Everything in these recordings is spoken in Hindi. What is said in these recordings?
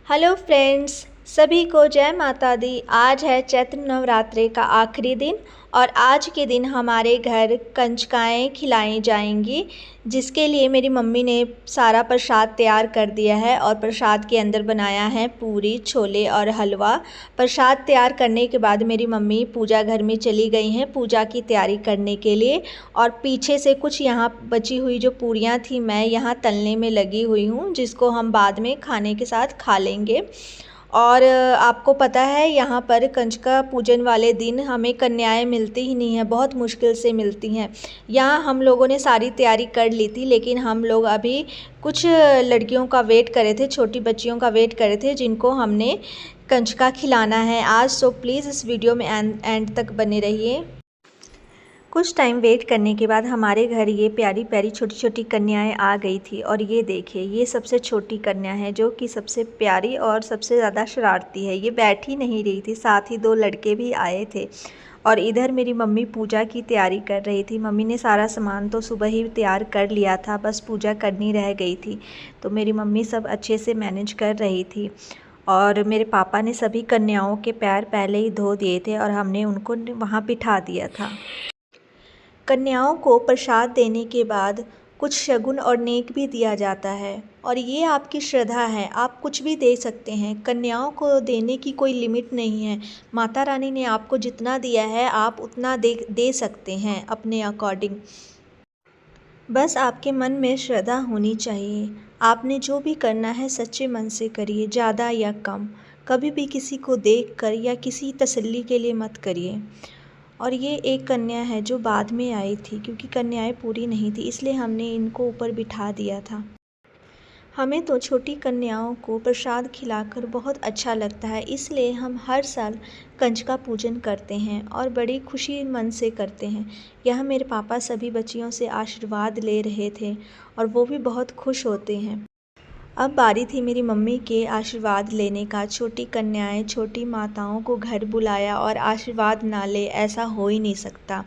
हेलो फ्रेंड्स, सभी को जय माता दी। आज है चैत्र नवरात्रे का आखिरी दिन और आज के दिन हमारे घर कंजकाएँ खिलाई जाएंगी, जिसके लिए मेरी मम्मी ने सारा प्रसाद तैयार कर दिया है और प्रसाद के अंदर बनाया है पूरी, छोले और हलवा। प्रसाद तैयार करने के बाद मेरी मम्मी पूजा घर में चली गई हैं पूजा की तैयारी करने के लिए और पीछे से कुछ यहाँ बची हुई जो पूरियाँ थी मैं यहाँ तलने में लगी हुई हूँ, जिसको हम बाद में खाने के साथ खा लेंगे। और आपको पता है यहाँ पर कंजका पूजन वाले दिन हमें कन्याएं मिलती ही नहीं हैं, बहुत मुश्किल से मिलती हैं। यहाँ हम लोगों ने सारी तैयारी कर ली थी, लेकिन हम लोग अभी कुछ लड़कियों का वेट कर रहे थे, छोटी बच्चियों का वेट कर रहे थे जिनको हमने कंजका खिलाना है आज। सो प्लीज़ इस वीडियो में एंड तक बने रहिए। कुछ टाइम वेट करने के बाद हमारे घर ये प्यारी प्यारी छोटी छोटी कन्याएं आ गई थी और ये देखिए, ये सबसे छोटी कन्या है जो कि सबसे प्यारी और सबसे ज़्यादा शरारती है। ये बैठ ही नहीं रही थी, साथ ही दो लड़के भी आए थे और इधर मेरी मम्मी पूजा की तैयारी कर रही थी। मम्मी ने सारा सामान तो सुबह ही तैयार कर लिया था, बस पूजा करनी रह गई थी, तो मेरी मम्मी सब अच्छे से मैनेज कर रही थी। और मेरे पापा ने सभी कन्याओं के पैर पहले ही धो दिए थे और हमने उनको वहाँ बिठा दिया था। कन्याओं को प्रसाद देने के बाद कुछ शगुन और नेक भी दिया जाता है और ये आपकी श्रद्धा है, आप कुछ भी दे सकते हैं। कन्याओं को देने की कोई लिमिट नहीं है, माता रानी ने आपको जितना दिया है आप उतना दे सकते हैं अपने अकॉर्डिंग। बस आपके मन में श्रद्धा होनी चाहिए। आपने जो भी करना है सच्चे मन से करिए, ज़्यादा या कम। कभी भी किसी को देखकर या किसी तसल्ली के लिए मत करिए। और ये एक कन्या है जो बाद में आई थी, क्योंकि कन्याएं पूरी नहीं थी इसलिए हमने इनको ऊपर बिठा दिया था। हमें तो छोटी कन्याओं को प्रसाद खिलाकर बहुत अच्छा लगता है, इसलिए हम हर साल कंजका पूजन करते हैं और बड़ी खुशी मन से करते हैं। यह मेरे पापा सभी बच्चियों से आशीर्वाद ले रहे थे और वो भी बहुत खुश होते हैं। अब बारी थी मेरी मम्मी के आशीर्वाद लेने का। छोटी कन्याएं, छोटी माताओं को घर बुलाया और आशीर्वाद ना ले, ऐसा हो ही नहीं सकता।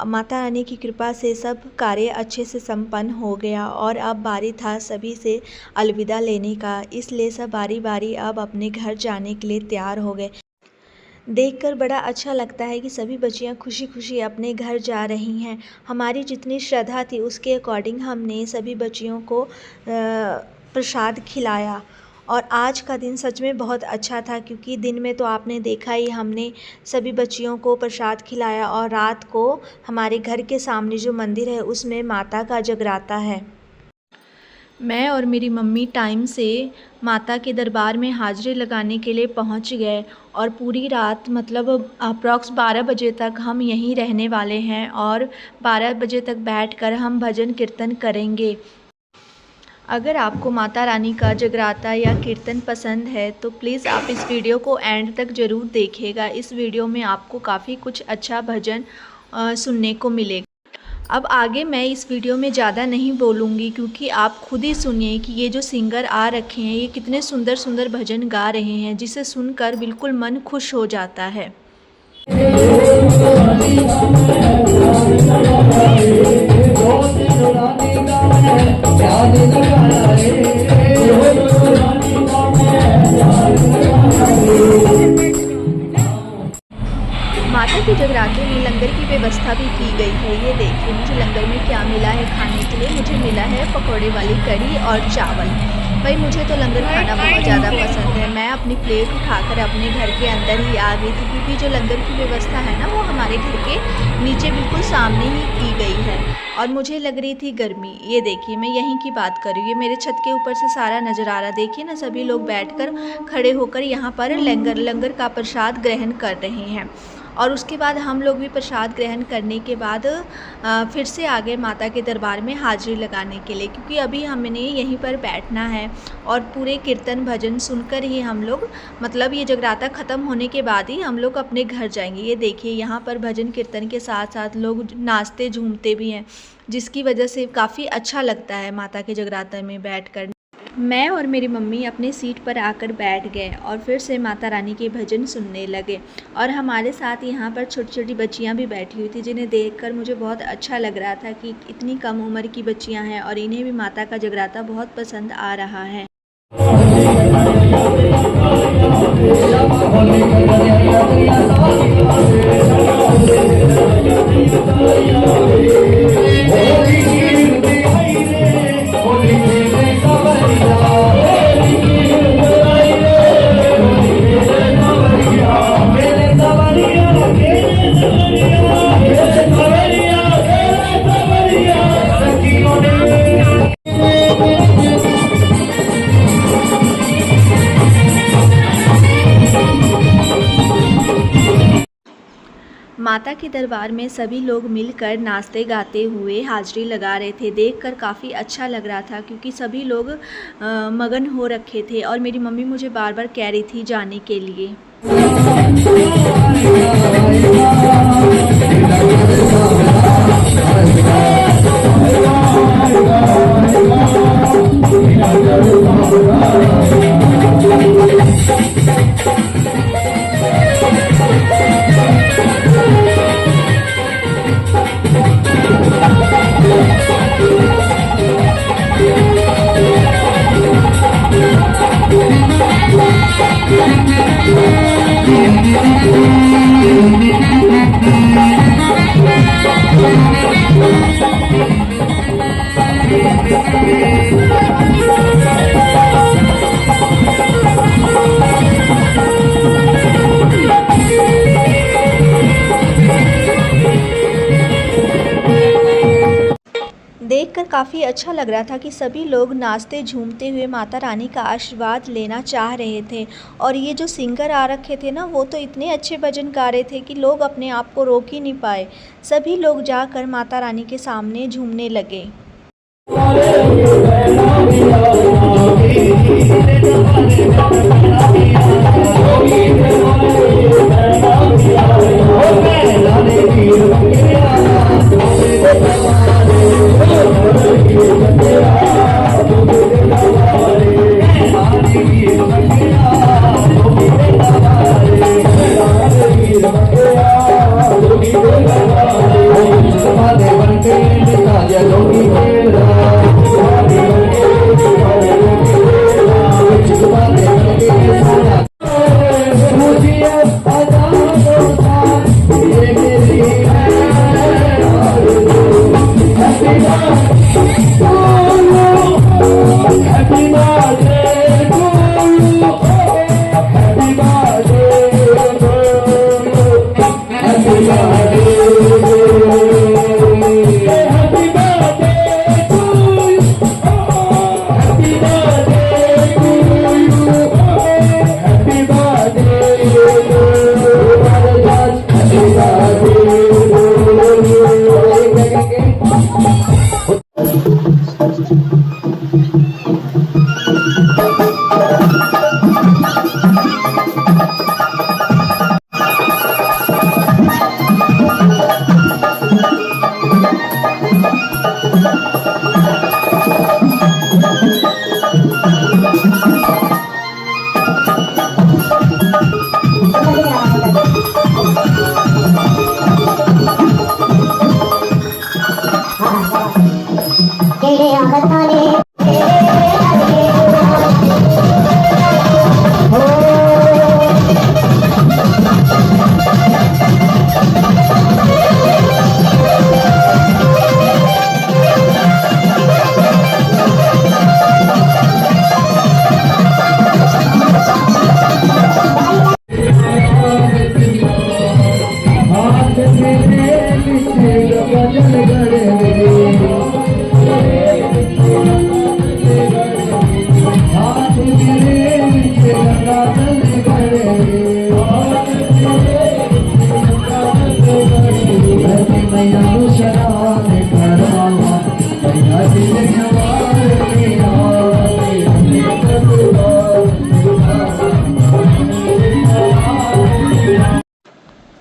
माता रानी की कृपा से सब कार्य अच्छे से संपन्न हो गया और अब बारी था सभी से अलविदा लेने का, इसलिए सब बारी बारी अब अपने घर जाने के लिए तैयार हो गए। देखकर बड़ा अच्छा लगता है कि सभी बच्चियां खुशी खुशी अपने घर जा रही हैं। हमारी जितनी श्रद्धा थी उसके अकॉर्डिंग हमने सभी बच्चियों को प्रसाद खिलाया और आज का दिन सच में बहुत अच्छा था, क्योंकि दिन में तो आपने देखा ही, हमने सभी बच्चियों को प्रसाद खिलाया और रात को हमारे घर के सामने जो मंदिर है उसमें माता का जगराता है। मैं और मेरी मम्मी टाइम से माता के दरबार में हाजिरी लगाने के लिए पहुंच गए और पूरी रात मतलब अप्रॉक्स 12 बजे तक हम यहीं रहने वाले हैं और 12 बजे तक बैठकर हम भजन कीर्तन करेंगे। अगर आपको माता रानी का जगराता या कीर्तन पसंद है तो प्लीज़ आप इस वीडियो को एंड तक ज़रूर देखिएगा। इस वीडियो में आपको काफ़ी कुछ अच्छा भजन सुनने को मिलेगा। अब आगे मैं इस वीडियो में ज़्यादा नहीं बोलूँगी, क्योंकि आप खुद ही सुनिए कि ये जो सिंगर आ रखे हैं ये कितने सुंदर सुंदर भजन गा रहे हैं, जिसे सुनकर बिल्कुल मन खुश हो जाता है। माता के जगराते में लंगर की व्यवस्था भी की गई है। ये देखिए मुझे लंगर में क्या मिला है खाने के लिए। मुझे मिला है पकौड़े वाली कढ़ी और चावल। भाई मुझे तो लंगर खाना बहुत ज़्यादा पसंद है। मैं अपनी प्लेट उठाकर अपने घर के अंदर ही आ गई थी, क्योंकि जो लंगर की व्यवस्था है ना वो हमारे घर के नीचे बिल्कुल सामने ही की गई है और मुझे लग रही थी गर्मी। ये देखिए मैं यहीं की बात कर रही हूँ, ये मेरे छत के ऊपर से सारा नज़र आ रहा। देखिए ना, सभी लोग बैठकर खड़े होकर यहाँ पर लंगर का प्रसाद ग्रहण कर रहे हैं। और उसके बाद हम लोग भी प्रसाद ग्रहण करने के बाद फिर से आ गए माता के दरबार में हाजिरी लगाने के लिए, क्योंकि अभी हमने यहीं पर बैठना है और पूरे कीर्तन भजन सुनकर ही हम लोग, मतलब ये जगराता ख़त्म होने के बाद ही हम लोग अपने घर जाएंगे। ये देखिए यहाँ पर भजन कीर्तन के साथ साथ लोग नाचते झूमते भी हैं, जिसकी वजह से काफ़ी अच्छा लगता है माता के जगराता में बैठकर। मैं और मेरी मम्मी अपने सीट पर आकर बैठ गए और फिर से माता रानी के भजन सुनने लगे और हमारे साथ यहाँ पर छोटी छोटी बच्चियाँ भी बैठी हुई थी, जिन्हें देखकर मुझे बहुत अच्छा लग रहा था कि इतनी कम उम्र की बच्चियाँ हैं और इन्हें भी माता का जगराता बहुत पसंद आ रहा है। माता के दरबार में सभी लोग मिलकर नाचते गाते हुए हाजिरी लगा रहे थे। देखकर काफ़ी अच्छा लग रहा था क्योंकि सभी लोग मगन हो रखे थे और मेरी मम्मी मुझे बार बार कह रही थी जाने के लिए। देखकर काफ़ी अच्छा लग रहा था कि सभी लोग नाचते झूमते हुए माता रानी का आशीर्वाद लेना चाह रहे थे। और ये जो सिंगर आ रखे थे ना, वो तो इतने अच्छे भजन गा रहे थे कि लोग अपने आप को रोक ही नहीं पाए। सभी लोग जाकर माता रानी के सामने झूमने लगे।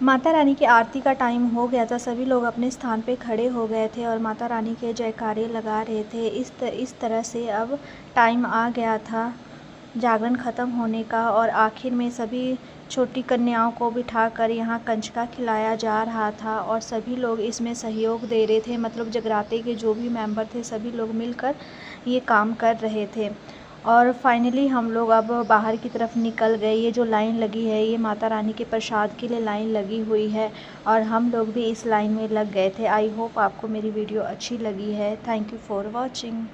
माता रानी की आरती का टाइम हो गया था। सभी लोग अपने स्थान पे खड़े हो गए थे और माता रानी के जयकारे लगा रहे थे। इस तरह से अब टाइम आ गया था जागरण ख़त्म होने का और आखिर में सभी छोटी कन्याओं को बिठाकर यहाँ कंजका खिलाया जा रहा था और सभी लोग इसमें सहयोग दे रहे थे। मतलब जगराते के जो भी मेंबर थे सभी लोग मिलकर ये काम कर रहे थे। और फाइनली हम लोग अब बाहर की तरफ निकल गए। ये जो लाइन लगी है ये माता रानी के प्रसाद के लिए लाइन लगी हुई है और हम लोग भी इस लाइन में लग गए थे। आई होप आपको मेरी वीडियो अच्छी लगी है। Thank you for watching.